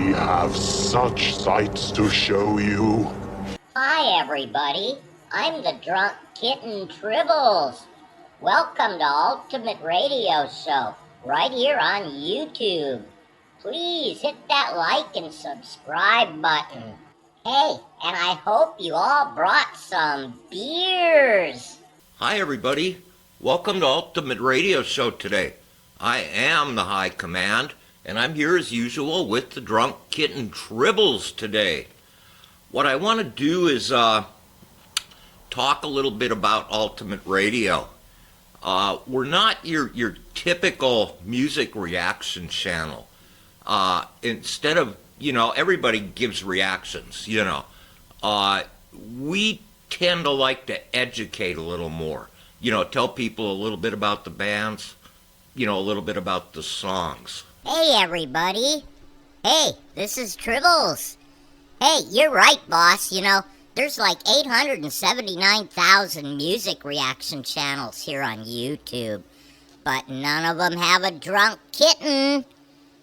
We have such sights to show you. Hi, everybody. I'm the drunk kitten Tribbles. Welcome to Ultimate Radio Show, right here on YouTube. Please hit that like and subscribe button. Hey, and I hope you all brought some beers. Hi, everybody. Welcome to Ultimate Radio Show today. I am the High Command, and I'm here as usual with the drunk kitten Tribbles today. What I want to do is talk a little bit about Ultimate Radio. We're not your typical music reaction channel. Instead of, everybody gives reactions, we tend to like to educate a little more. Tell people a little bit about the bands, a little bit about the songs. Hey, everybody. Hey, this is Tribbles. Hey, you're right, boss. There's like 879,000 music reaction channels here on YouTube, but none of them have a drunk kitten.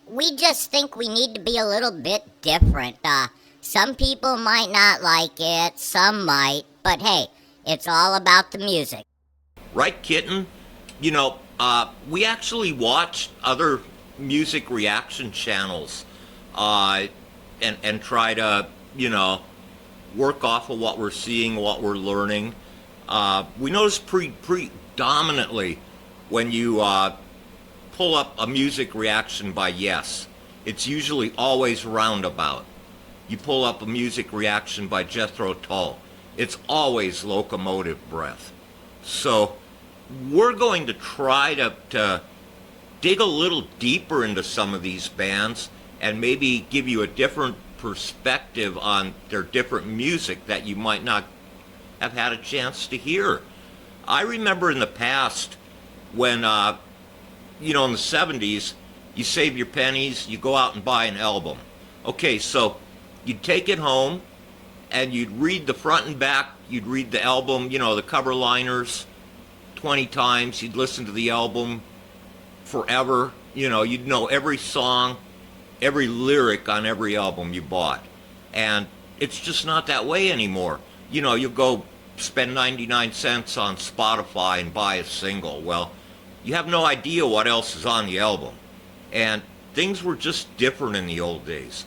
We just think we need to be a little bit different. Some people might not like it, some might, but hey, it's all about the music. Right, Kitten? We actually watch other music reaction channels and try to, work off of what we're seeing, what we're learning. We notice predominantly when you pull up a music reaction by Yes, it's usually always roundabout. You pull up a music reaction by Jethro Tull, it's always locomotive breath. So we're going to try to dig a little deeper into some of these bands and maybe give you a different perspective on their different music that you might not have had a chance to hear. I remember in the past when, in the 70s, you save your pennies, you go out and buy an album. Okay, so you'd take it home and you'd read the front and back, you'd read the album, the cover liners 20 times, you'd listen to the album forever, you'd know every song, every lyric on every album you bought. And it's just not that way anymore. You'll go spend 99 cents on Spotify and buy a single. Well, you have no idea what else is on the album. And things were just different in the old days.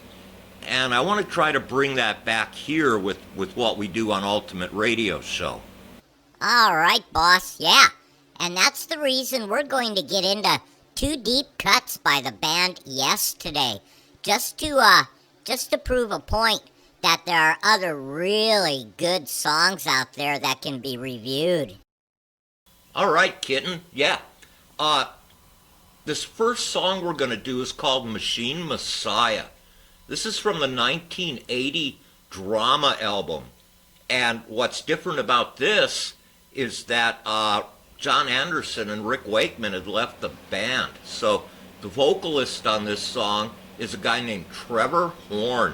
And I want to try to bring that back here with what we do on Ultimate Radio Show. All right, boss, yeah. And that's the reason we're going to get into two deep cuts by the band Yes today, just to prove a point that there are other really good songs out there that can be reviewed. All right, Kitten, yeah. This first song we're going to do is called Machine Messiah. This is from the 1980 Drama album. And what's different about this is that John Anderson and Rick Wakeman had left the band. So the vocalist on this song is a guy named Trevor Horn.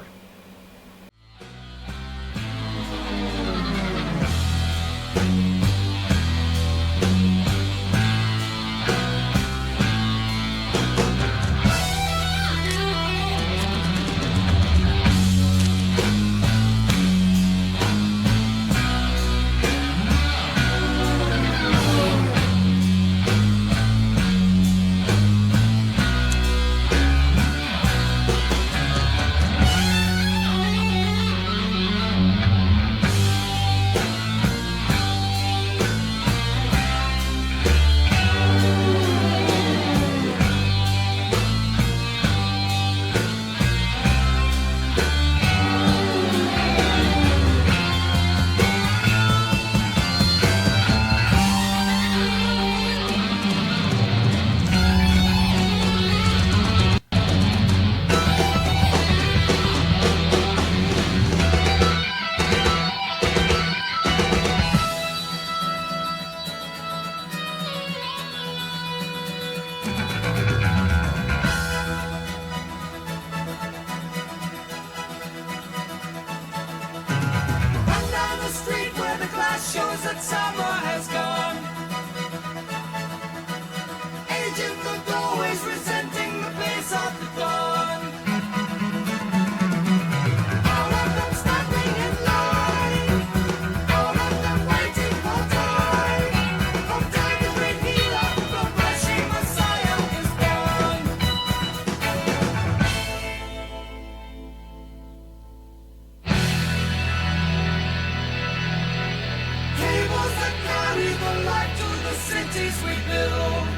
memories we build,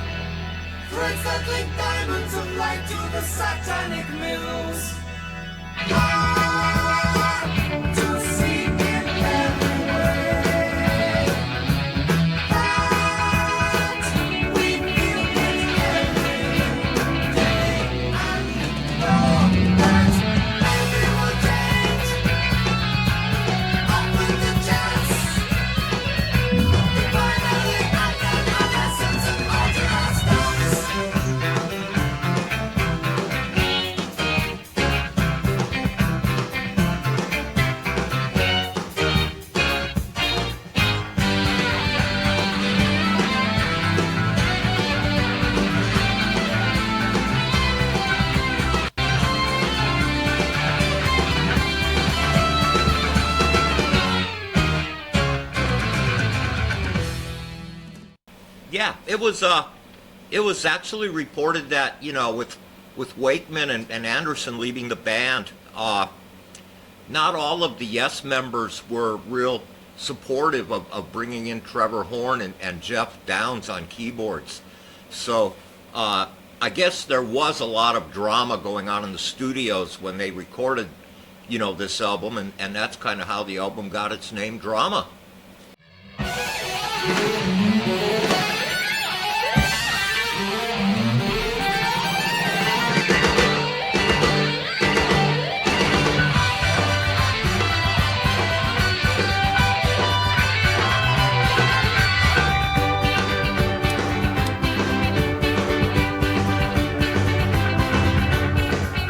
threads that link diamonds of light to the satanic mills. To see in every way that we feel it every day, and know that everything will change. Up with the chance, finally I got our lessons and alter our stance. Yeah, it was actually reported that, with Wakeman and Anderson leaving the band, not all of the Yes members were real supportive of bringing in Trevor Horn and Jeff Downes on keyboards. So I guess there was a lot of drama going on in the studios when they recorded, this album, and that's kind of how the album got its name, Drama.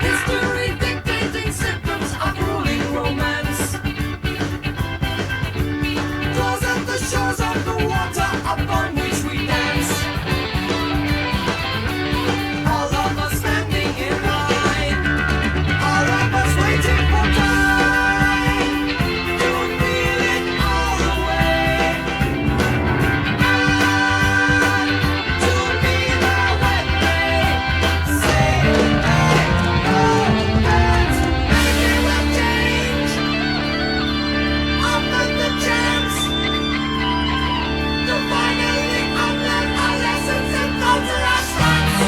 History dictating symptoms of ruling romance, draws at the shores of the water upon which we dance. All of us standing in line, all of us waiting for time to feel it all the way, and to be there when they say that no, that everything will change. Offer the chance to finally unlearn our lessons and alter our stance.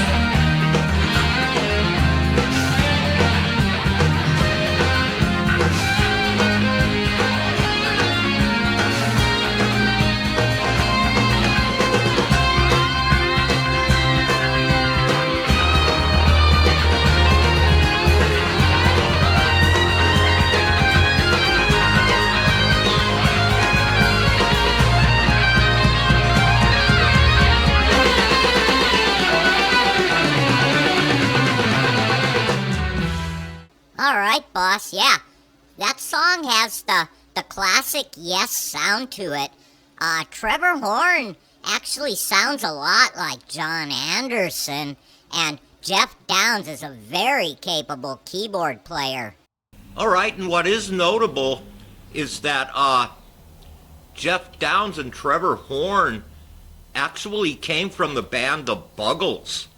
All right, boss. Yeah, that song has the classic Yes sound to it. Trevor Horn actually sounds a lot like John Anderson, and Jeff Downes is a very capable keyboard player. All right, and what is notable is that Jeff Downes and Trevor Horn actually came from the band The Buggles,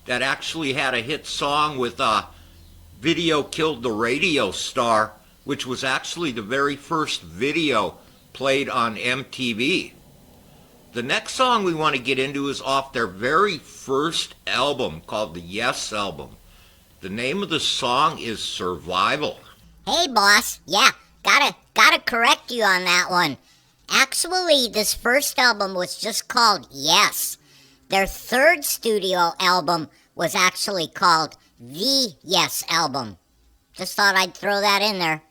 that actually had a hit song with Video Killed the Radio Star, which was actually the very first video played on MTV. The next song we want to get into is off their very first album called the Yes album. The name of the song is Survival. Hey, boss. Yeah, gotta correct you on that one. Actually, this first album was just called Yes. Their third studio album was actually called The Yes album. Just thought I'd throw that in there.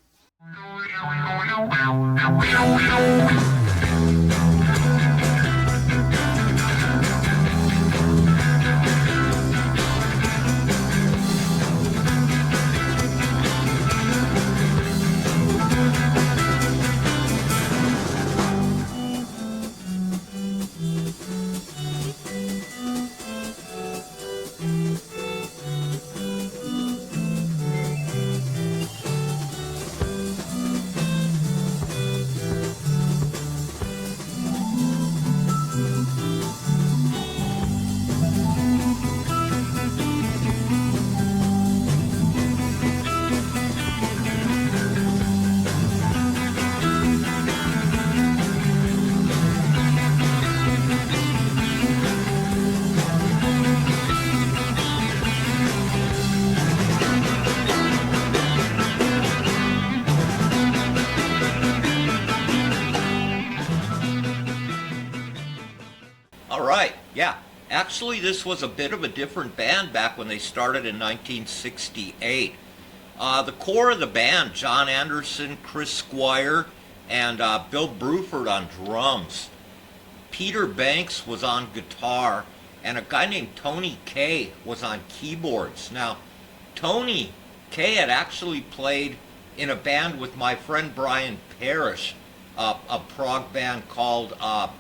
All right, yeah. Actually, this was a bit of a different band back when they started in 1968. The core of the band, John Anderson, Chris Squire, and Bill Bruford on drums. Peter Banks was on guitar, and a guy named Tony Kaye was on keyboards. Now, Tony Kaye had actually played in a band with my friend Brian Parrish, a prog band called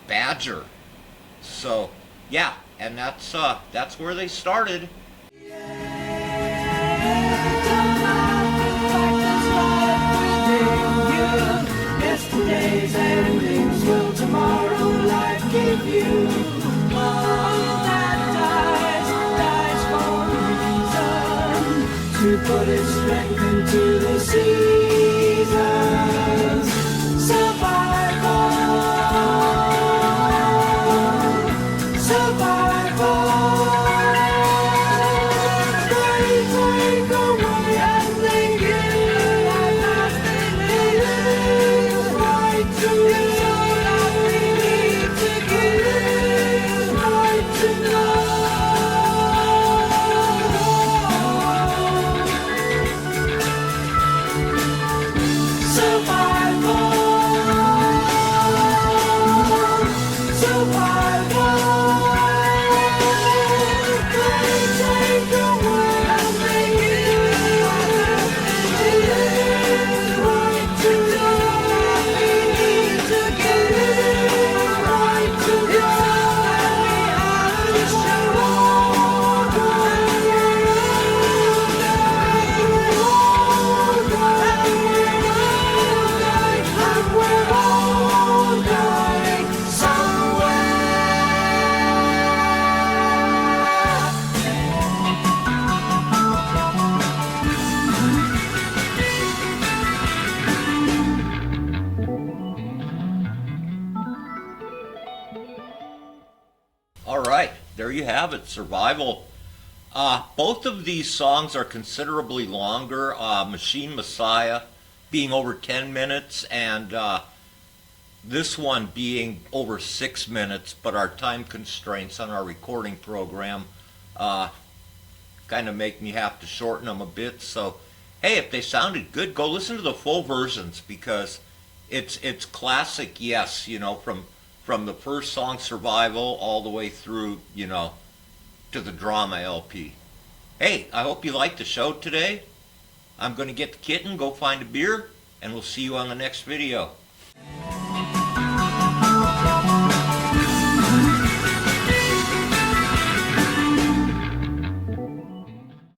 Badger. So, yeah, and that's where they started. Yesterday's endings will tomorrow life give you. All that dies for a reason, to put its strength into the seasons. Survival, survival. They take away and they give us right to live. We need to give right to know. Survival, survival. They take away and they give right to know. We need to give right to know. And we have to show and we're all going somewhere. All right, there you have it, Survival. Both of these songs are considerably longer. Machine Messiah being over 10 minutes, and this one being over 6 minutes, but our time constraints on our recording program kind of make me have to shorten them a bit. So, hey, if they sounded good, go listen to the full versions, because it's classic, yes, you know, from the first song, Survival, all the way through, you know, to the Drama LP. Hey, I hope you liked the show today. I'm going to get the kitten, go find a beer, and we'll see you on the next video.